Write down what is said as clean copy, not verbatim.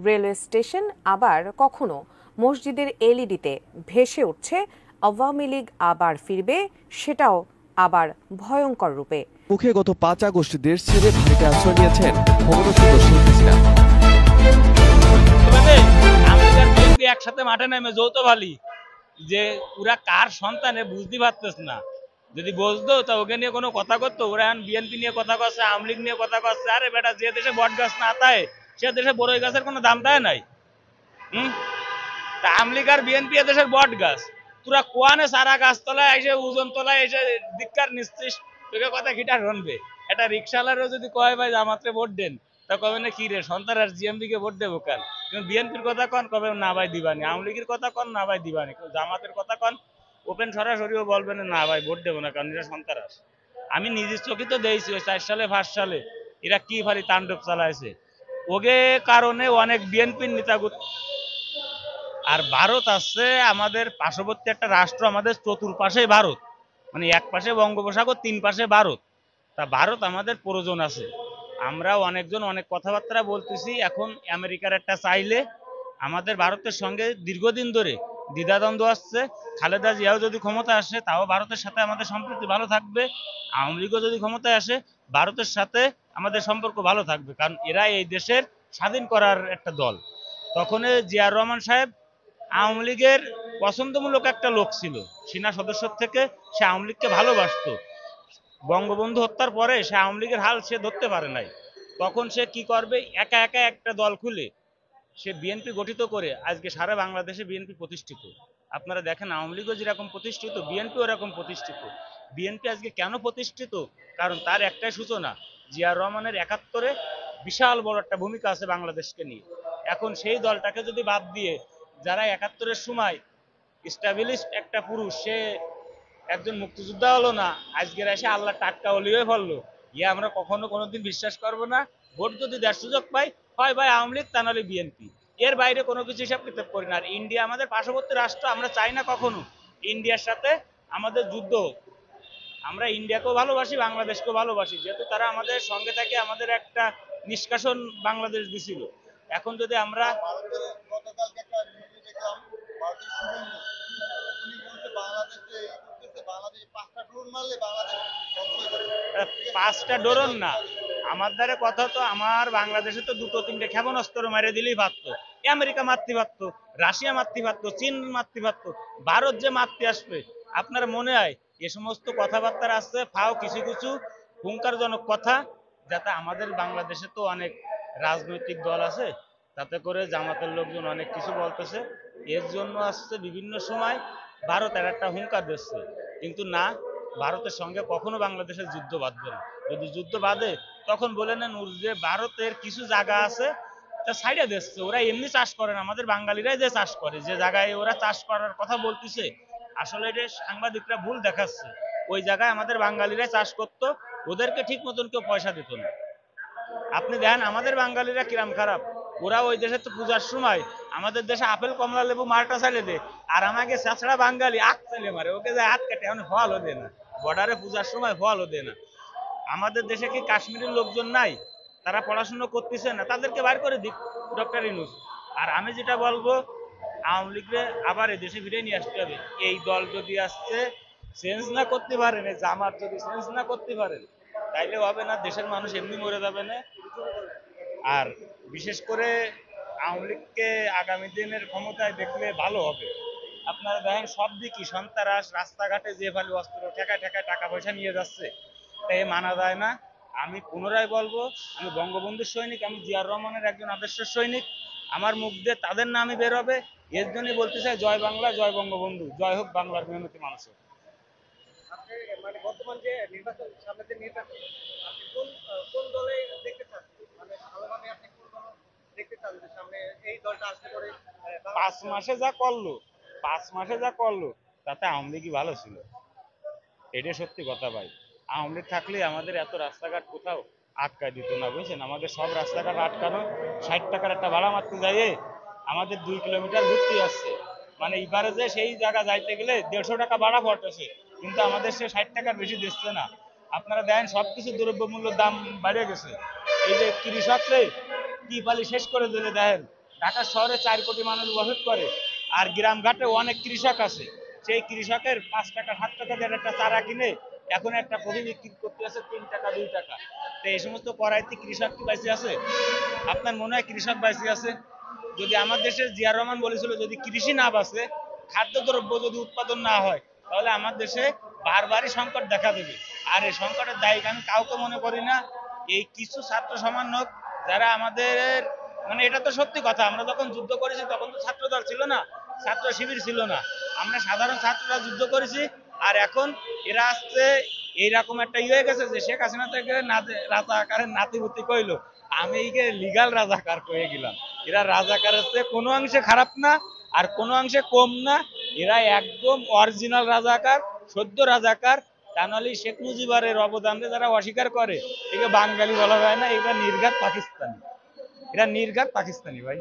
Railway station, আবার কখনো মসজিদের এলইডিতে ভেসে উঠছে আওয়ামী লীগ আবার ফিরবে, সেটাও আবার ভয়ঙ্কর রূপে। মুখে গত 5 আগস্ট দেশ ছেড়ে ভারতে আশ্রয় নিয়েছেন ক্ষমতাচ্যুত শেখ হাসিনা। একসাথে মাঠে নেমে যৌথ ভালি যে ওরা কার সন্তানে বুঝতে পারতেছ না, যদি বুঝতো তা ওকে নিয়ে কোনো কথা করতো। ওরা এখন বিএনপি নিয়ে কথা করছে, আওয়ামী লীগ নিয়ে কথা করছে। আরে বেটা, যে দেশে বট গাছ না তাই সে দেশে বড়ই গাছের কোনো দাম তাই নাই। তা আওয়ামী লীগ আর বিএনপি দেশের বট গাছ, তোরা কোয়ানে সারা গাছ তলায় এসে ওজন তলায় এসে ধিক্কার নিচ্ছিস, তোকে কথা কিটা শুনবে? একটা রিক্সাওয়ালারও যদি কয় ভাই জামাতে ভোট দেন, তা কবে না কি রে সন্তান আর জিএমপি কে ভোট দেবো কাল। কিন্তু বিএনপির কথা কন, কবে না ভাই দিবানি। আওয়ামী লীগের কথা কন, না ভাই দিবানি। জামাতের কথা কন, ওপেন সরাসরিও বলবেন না ভাই ভোট দেবো না, কারণ এটা সন্ত্রাস। আমি নিজের চোখে তো দেখছি ওই 4 সালে 5 সালে এরা কি ভারী তাণ্ডব চালাইছে। ওগে কারণে অনেক বিএনপির নেতা। আর ভারত আছে আমাদের পার্শ্ববর্তী একটা রাষ্ট্র, আমাদের চতুর্পাশে ভারত, মানে এক পাশে বঙ্গোপসাগর, 3 পাশে ভারত। তা ভারত আমাদের প্রয়োজন আছে। আমরা অনেকজন অনেক কথাবার্তা বলতেছি। এখন আমেরিকার একটা চাইলে আমাদের ভারতের সঙ্গে দীর্ঘদিন ধরে দ্বিধাদ্বন্দ্ব আসছে। খালেদা জিয়াও যদি ক্ষমতা আসে তাও ভারতের সাথে আমাদের সম্পর্ক ভালো থাকবে। আওয়ামী লীগও যদি ক্ষমতায় আসে ভারতের সাথে আমাদের সম্পর্ক ভালো থাকবে, কারণ এরা এই দেশের স্বাধীন করার একটা দল। তখন জিয়াউর রহমান সাহেব আওয়ামী লীগের পছন্দমূলক একটা লোক ছিল, সেনা সদস্য থেকে সে আওয়ামী লীগকে ভালোবাসতো। বঙ্গবন্ধু হত্যার পরে সে আওয়ামী লীগের হাল সে ধরতে পারে নাই। তখন সে কি করবে, একা একা একটা দল খুলে সে বিএনপি গঠিত করে আজকে সারা বাংলাদেশে বিএনপি প্রতিষ্ঠিত। আপনারা দেখেন আওয়ামী লীগও যেরকম প্রতিষ্ঠিত, বিএনপি ওরকম প্রতিষ্ঠিত। বিএনপি আজকে কেন প্রতিষ্ঠিত? কারণ তার একটাই সূচনা, জিয়াউর রহমানের 71-এ বিশাল বড় একটা ভূমিকা আছে বাংলাদেশকে নিয়ে। এখন সেই দলটাকে যদি বাদ দিয়ে যারা 71-এর সময় স্টাবলিশড একটা পুরুষ, সে একজন মুক্তিযোদ্ধা হলো না, আজকের এসে আল্লাহ টাটকা অলি হয়ে পড়লো, ইয়ে আমরা কখনো কোনোদিন বিশ্বাস করবো না। ভোট যদি দেওয়ার সুযোগ পাই, হয় ভাই আওয়ামী লীগ, তা নাহলে বিএনপি, এর বাইরে কোনো কিছু হিসাব কিতাব করি না। আর ইন্ডিয়া আমাদের পার্শ্ববর্তী রাষ্ট্র, আমরা চাই না কখনো ইন্ডিয়ার সাথে আমাদের যুদ্ধ হোক। আমরা ইন্ডিয়াকেও ভালোবাসি, বাংলাদেশকেও ভালোবাসি, যেহেতু তারা আমাদের সঙ্গে থাকে, আমাদের একটা নিষ্কাশন বাংলাদেশ দিছিল। এখন যদি আমরা 5টা ড্রোন না, আমার দ্বারা কথা তো আমার বাংলাদেশে তো 2-3টে ক্ষেপণাস্ত্র মারে দিলেই পারতো। আমেরিকা মারতে পারতো, রাশিয়া মারতে পারতো, চীন মারতে পারতো, ভারত যে মারতে আসবে। আপনার মনে হয় এ সমস্ত কথাবার্তা আসছে ফাও কিছু কিছু হুঙ্কারজনক কথা, যাতে আমাদের বাংলাদেশে তো অনেক রাজনৈতিক দল আছে, তাতে করে জামাতের লোকজন অনেক কিছু বলতেছে। এর জন্য আসছে বিভিন্ন সময় ভারতের একটা হুঙ্কার দিচ্ছে, কিন্তু না, ভারতের সঙ্গে কখনো বাংলাদেশের যুদ্ধ বাঁধবে না। যদি যুদ্ধ বাঁধে তখন বলে নেন যে ভারতের কিছু জায়গা আছে তা সাইডে দিচ্ছে, ওরা এমনি চাষ করে না, আমাদের বাঙালিরাই যে চাষ করে, যে জায়গায় ওরা চাষ করার কথা বলতেছে আসলে এটা সাংবাদিকরা ভুল দেখাচ্ছে। ওই জায়গায় আমাদের বাঙালিরাই চাষ করতো, ওদেরকে ঠিক মতন কেউ পয়সা দিত না। আপনি দেখেন আমাদের বাঙালিরা কিরাম খারাপ, ওরা ওই দেশে তো পূজার সময় আমাদের দেশে আপেল কমলা লেবু মারটা চাইলে দে, আর আমাকে চাষড়া বাঙালি আখ চাইলে মারে, ওকে যায় হাত কাটে, এখন ফলও দে না, বর্ডারে পূজার সময় ফলও দে না। আমাদের দেশে কি কাশ্মীরের লোকজন নাই? তারা পড়াশুনো করতেছে না, তাদেরকে বাইর করে দিক ডক্টর ইউনূস। আর আমি যেটা বলবো, আওয়ামী লীগরে আবার এই দেশে ফিরে নিয়ে আসতে হবে। এই দল যদি আসছে চেঞ্জ না করতে পারেন, জামাত যদি চেঞ্জ না করতে পারেন, তাইলে হবে না, দেশের মানুষ এমনি মরে যাবে না। আর বিশেষ করে আওয়ামী লীগকে আগামী দিনের ক্ষমতায় দেখলে ভালো হবে। আপনারা দেখেন সব দিকই সন্ত্রাস, রাস্তাঘাটে যে ভালো অস্ত্র ঠেকায় ঠেকায় টাকা পয়সা নিয়ে যাচ্ছে, তাই মানা যায় না। আমি পুনরায় বলবো, আমি বঙ্গবন্ধুর সৈনিক, আমি জিয়াউর রহমানের একজন আদর্শের সৈনিক। আমার মুখ দিয়ে তাদের নামই বের হবে। এর জন্যই বলতে চাই, জয় বাংলা, জয় বঙ্গবন্ধু, জয় হোক বাংলার মেহনতি মানুষের। মানে বর্তমান যে নির্বাচন, সামনে যে নির্বাচন, আপনি কোন কোন দলে দেখতে চান? মানে ভালোভাবে আপনি কোন দল দেখতে চান যে সামনে এই দলটা আসতে করে? 5 মাসে যা করলো, 5 মাসে যা করলো, তাতে আওয়ামী লীগই ভালো ছিল, এটা সত্যি কথা ভাই। আওয়ামী লীগ থাকলে আমাদের এত রাস্তাঘাট কোথাও আটকায় দিত না, বুঝছেন? আমাদের সব রাস্তাঘাট আটকানো, 60 টাকার একটা ভাড়া মারতে যাইয়ে আমাদের 2 কিলোমিটার ঘুরতে আসছে। মানে এবারে যে সেই জায়গা যাইতে গেলে 150 টাকা ভাড়া পড়তেছে, কিন্তু আমাদের সে 60 টাকার বেশি দিচ্ছে না। আপনারা দেখেন সবকিছু দ্রব্যমূল্যের দাম বেড়ে গেছে। এই যে কৃষকরে কি পালি শেষ করে দিলে দেখেন, ঢাকা শহরে 4 কোটি মানুষ বসবাস করে, আর গ্রামঘাটে অনেক কৃষক আছে। সেই কৃষকের 5 টাকা 7 টাকা দিয়ে একটা চারা কিনে এখন একটা কপি বিক্রি করতে আছে 3 টাকা 2 টাকা। তো এই সমস্ত করাইতে কৃষক কি বেঁচে আছে? আপনার মনে হয় কৃষক বেঁচে আছে? যদি আমার দেশের জিয়া রহমান বলেছিল যদি কৃষি না বাঁচে, খাদ্যদ্রব্য যদি উৎপাদন না হয়, তাহলে আমার দেশে বারবারই সংকট দেখা দেবে। আর এই সংকটের দায়ী আমি কাউকে মনে করি না, এই কিছু ছাত্র সমন্বয়ক যারা আমাদের, মানে এটা তো সত্যি কথা, আমরা যখন যুদ্ধ করেছি তখন তো ছাত্র দল ছিল না, ছাত্র শিবির ছিল না, আমরা সাধারণ ছাত্ররা যুদ্ধ করেছি। আর এখন এরা আসছে এইরকম একটা হয়ে গেছে যে শেখ হাসিনা থেকে রাজাকারের নাতিপুতি কইলো, আমি একে লিগাল রাজাকার কয়ে গেলাম। এরা রাজাকারের চেয়ে কোনো অংশে খারাপ না, আর কোনো অংশে কম না, এরা একদম অরিজিনাল রাজাকার, সদ্য রাজাকার। তা নাহলে শেখ মুজিবের অবদানকে যারা অস্বীকার করে, একে বাঙালি বলা যায় না, এরা নির্ঘাত পাকিস্তানি, এরা নির্ঘাত পাকিস্তানি ভাই।